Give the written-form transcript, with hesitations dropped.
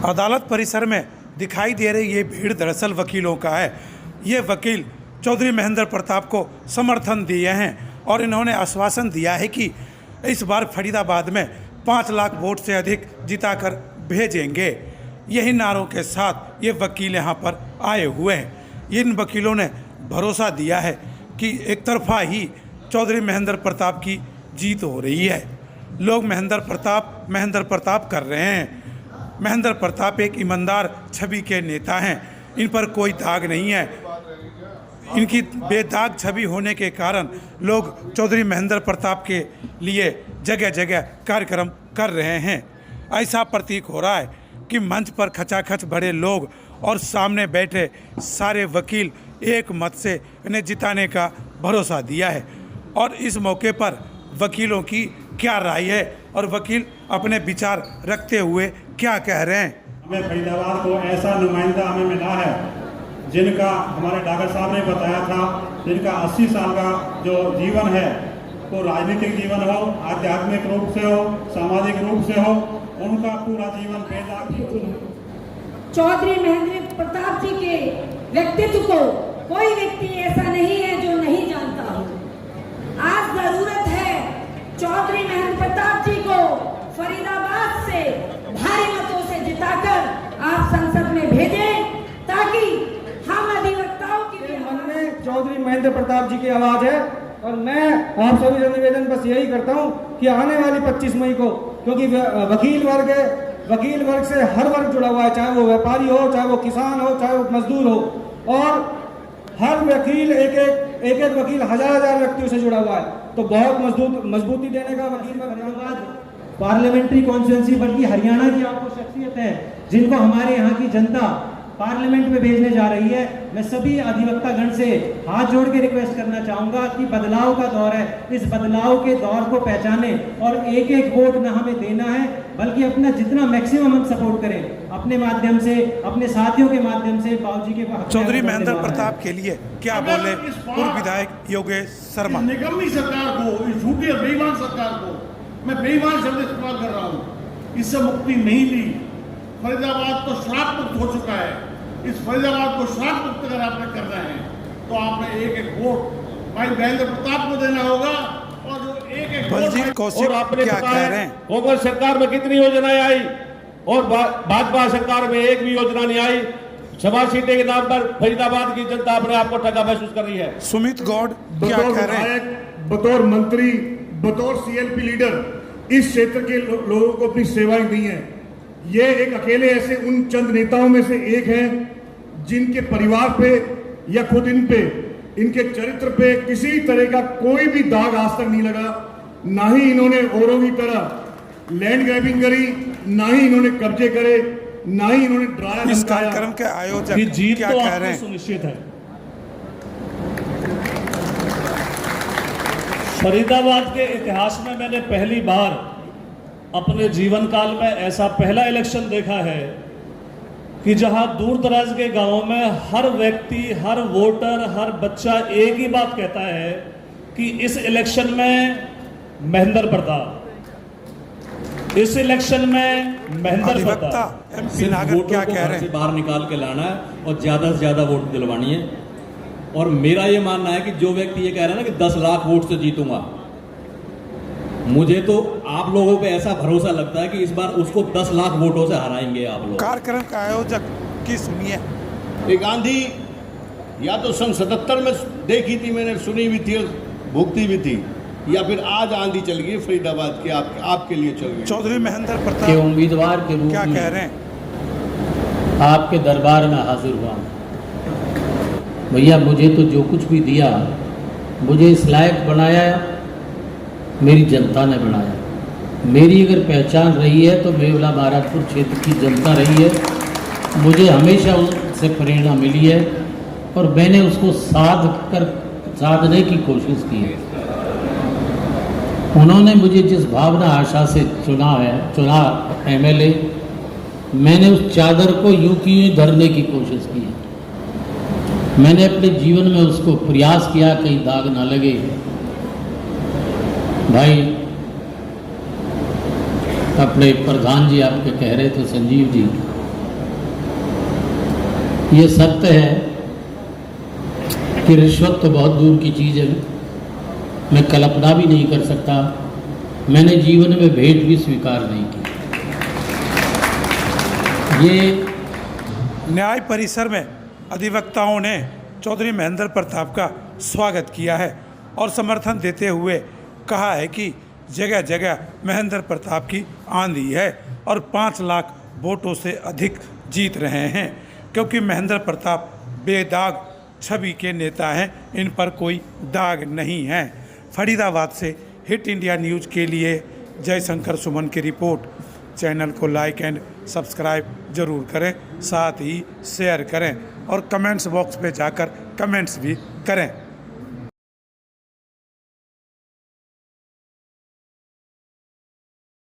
अदालत परिसर में दिखाई दे रही ये भीड़ दरअसल वकीलों का है। ये वकील चौधरी महेंद्र प्रताप को समर्थन दिए हैं और इन्होंने आश्वासन दिया है कि इस बार फरीदाबाद में 5 लाख वोट से अधिक जिताकर भेजेंगे। यही नारों के साथ ये वकील यहाँ पर आए हुए हैं। इन वकीलों ने भरोसा दिया है कि एक तरफा ही चौधरी महेंद्र प्रताप की जीत हो रही है। लोग महेंद्र प्रताप कर रहे हैं। महेंद्र प्रताप एक ईमानदार छवि के नेता हैं। इन पर कोई दाग नहीं है। इनकी बेदाग छवि होने के कारण लोग चौधरी महेंद्र प्रताप के लिए जगह जगह कार्यक्रम कर रहे हैं। ऐसा प्रतीक हो रहा है कि मंच पर खचाखच बड़े लोग और सामने बैठे सारे वकील एक मत से इन्हें जिताने का भरोसा दिया है। और इस मौके पर वकीलों की क्या राय है और वकील अपने विचार रखते हुए क्या कह रहे हैं। हमें फरीदाबाद को ऐसा नुमाइंदा हमें मिला है जिनका हमारे डॉक्टर साहब ने बताया था, जिनका 80 साल का जो जीवन है वो राजनीतिक जीवन हो, आध्यात्मिक रूप से हो, सामाजिक रूप से हो, उनका पूरा जीवन बेदाग। चौधरी महेंद्र प्रताप जी के व्यक्तित्व को कोई व्यक्ति ऐसा नहीं है जो नहीं जानता हो। आज जरूरत है चौधरी महेंद्र प्रताप जी को फरीदाबाद से भारी मतों से जिताकर आप संसद में भेजें ताकि हम अधिवक्ताओं के मन में चौधरी महेंद्र प्रताप जी की आवाज है। और मैं आप सभी से निवेदन बस यही करता हूं कि आने वाली 25 मई को, क्योंकि वकील वर्ग से हर वर्ग जुड़ा हुआ है, चाहे वो व्यापारी हो, चाहे वो किसान हो, चाहे वो मजदूर हो, और हर वकील एक वकील हजार व्यक्तियों से जुड़ा हुआ है। तो बहुत मजबूती देने का वकील पार्लियामेंट्री कॉन्स्टिट्यूंसी बल्कि हरियाणा की आपको शख्सियत है जिनको हमारे यहाँ की जनता पार्लियामेंट में भेजने जा रही है। मैं सभी अधिवक्तागण से हाथ जोड़ के रिक्वेस्ट करना चाहूंगा कि बदलाव का दौर है, इस बदलाव के दौर को पहचाने और एक वोट न हमें देना है बल्कि अपना जितना मैक्सिमम हम सपोर्ट करें अपने माध्यम से, अपने साथियों के माध्यम से। बाबूजी के चौधरी महेंद्र प्रताप के लिए क्या बोले पूर्व विधायक योगेश शर्मा। निकम्मी सरकार को, इस झूठी और बेईमान सरकार को, मैं बेईमान शब्द इस्तेमाल कर रहा हूँ, इससे मुक्ति नहीं ली। फरीदाबाद तो श्राप मुक्त हो चुका है। इस फरीदाबाद को श्राप मुक्त अगर आपने करना है तो आपने एक वोट भाई महेंद्र प्रताप को देना होगा। और जो एक बलजीत कौशिक क्या कह रहे हैं। कांग्रेस सरकार में कितनी योजनाएं आई और भाजपा सरकार में एक भी योजना नहीं आई। सभा सीटें के नाम पर फरीदाबाद की जनता अपने आप को ठगा महसूस कर रही है। सुमित गौड़ क्या कह रहे हैं। बतौर मंत्री, बतौर सीएलपी लीडर इस क्षेत्र के लोगों को अपनी सेवाएं दी हैं। ये एक अकेले ऐसे उन चंद नेताओं में से एक हैं जिनके परिवार पे या खुद इन पे, इनके चरित्र पे किसी तरह का कोई भी दाग आज तक नहीं लगा। ना ही इन्होंने औरों की तरह लैंड ग्रैबिंग करी, ना ही इन्होंने कब्जे करे, ना ही इन्होंने डराया। इस कार्यक्रम के आयोजक क्या तो कह रहे हैं। सुनिश्चित है। फरीदाबाद के इतिहास में मैंने पहली बार अपने जीवन काल में ऐसा पहला इलेक्शन देखा है कि जहां दूर दराज के गांवों में हर व्यक्ति, हर वोटर, हर बच्चा एक ही बात कहता है कि इस इलेक्शन में महेंद्र प्रताप, इस इलेक्शन में महेंद्र प्रताप। क्या कह रहे हैं। बाहर निकाल के लाना है और ज्यादा से ज्यादा वोट दिलवानी है। और मेरा ये मानना है कि जो व्यक्ति ये कह रहा है ना कि 10 लाख वोट से जीतूंगा, मुझे तो आप लोगों पे ऐसा भरोसा लगता है कि इस बार उसको 10 लाख वोटों से हराएंगे आप लोग। कार्यक्रम का आयोजक की सुनिए। ये गांधी या तो सन 77 में देखी थी मैंने, सुनी भी थी, भुगती भी थी, या फिर आज आंधी चल गई फरीदाबाद की आपके लिए चल गई। चौधरी महेंद्र प्रताप के उम्मीदवार के रूप क्या में कह रहे हैं। आपके दरबार में हाजिर हुआ। भैया मुझे तो जो कुछ भी दिया, मुझे इस लायक बनाया मेरी जनता ने बनाया। मेरी अगर पहचान रही है तो मेवला महाराजपुर क्षेत्र की जनता रही है। मुझे हमेशा उनसे प्रेरणा मिली है और मैंने उसको साधने की कोशिश की है। उन्होंने मुझे जिस भावना आशा से चुना एमएलए, मैंने उस चादर को यूं की यूं धरने की कोशिश की है। मैंने अपने जीवन में उसको प्रयास किया कहीं दाग ना लगे। भाई अपने प्रधान जी आपके कह रहे थे, संजीव जी, ये सत्य है कि रिश्वत तो बहुत दूर की चीज़ है, मैं कल्पना भी नहीं कर सकता। मैंने जीवन में भेंट भी स्वीकार नहीं की। ये न्याय परिसर में अधिवक्ताओं ने चौधरी महेंद्र प्रताप का स्वागत किया है और समर्थन देते हुए कहा है कि जगह जगह महेंद्र प्रताप की आंधी है और 5 लाख वोटों से अधिक जीत रहे हैं, क्योंकि महेंद्र प्रताप बेदाग छवि के नेता हैं, इन पर कोई दाग नहीं है। फरीदाबाद से हिट इंडिया न्यूज़ के लिए जयशंकर सुमन की रिपोर्ट। चैनल को लाइक एंड सब्सक्राइब जरूर करें, साथ ही शेयर करें और कमेंट्स बॉक्स पे जाकर कमेंट्स भी करें।